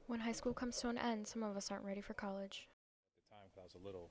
When high school comes to an end, some of us aren't ready for college. At the time, because I was a little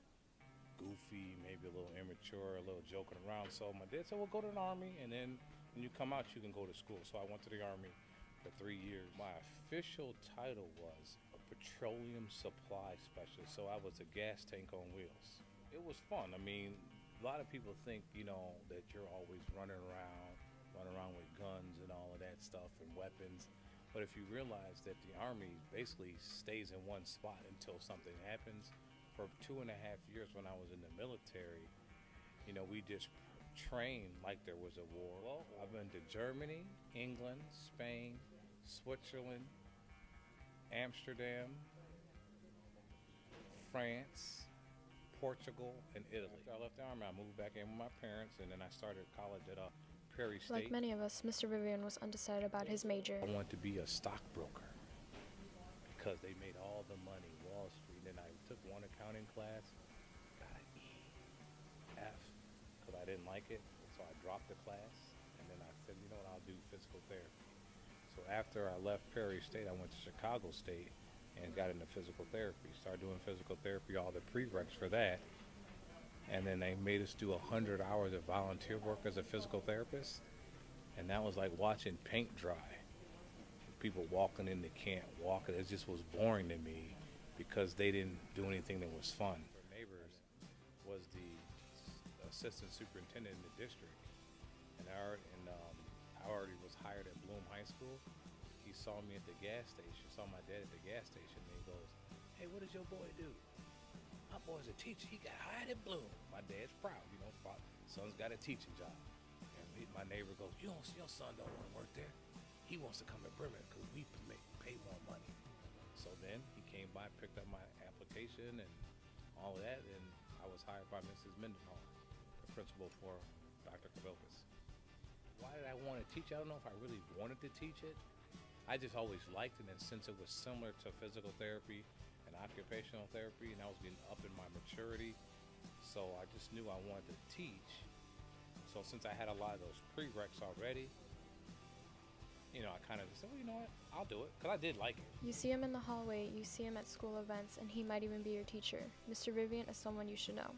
goofy, maybe a little immature, a little joking around. So my dad said, well, go to the Army, and then when you come out, you can go to school. So I went to the Army for 3 years. My official title was a petroleum supply specialist. So I was a gas tank on wheels. It was fun. I mean, a lot of people think, that you're always running around with guns and all of that stuff and weapons. But if you realize that the Army basically stays in one spot until something happens, for 2.5 years when I was in the military, we just trained like there was a war. Well, I've been to Germany, England, Spain, Switzerland, Amsterdam, France, Portugal, and Italy. After I left the Army, I moved back in with my parents, and then I started college at Prairie State. Like many of us, Mr. Vivian was undecided about his major. I wanted to be a stockbroker because they made all the money, Wall Street. Then I took one accounting class, got an F, because I didn't like it. So I dropped the class, and then I said, you know what, I'll do physical therapy. So after I left Prairie State, I went to Chicago State and got into physical therapy. Started doing physical therapy, all the prereqs for that. And then they made us do 100 hours of volunteer work as a physical therapist. And that was like watching paint dry. People walking in the camp, walking. It just was boring to me because they didn't do anything that was fun. Our neighbors was the assistant superintendent in the district. And I already was hired at Bloom High School. He saw me at the gas station, saw my dad at the gas station, and he goes, hey, what does your boy do? My boy's a teacher. He got hired at Bloom. My dad's proud, son's got a teaching job. And my neighbor goes, your son don't want to work there. He wants to come to Bremen because we pay more money. So then he came by, picked up my application and all of that, and I was hired by Mrs. Mendenhall, the principal for Dr. Kabilkas. Why did I want to teach? I don't know if I really wanted to teach it. I just always liked it, and since it was similar to physical therapy and occupational therapy, and I was getting up in my maturity, so I just knew I wanted to teach. So since I had a lot of those prereqs already, I kind of said, well, you know what, I'll do it, because I did like it. You see him in the hallway, you see him at school events, and he might even be your teacher. Mr. Vivian is someone you should know.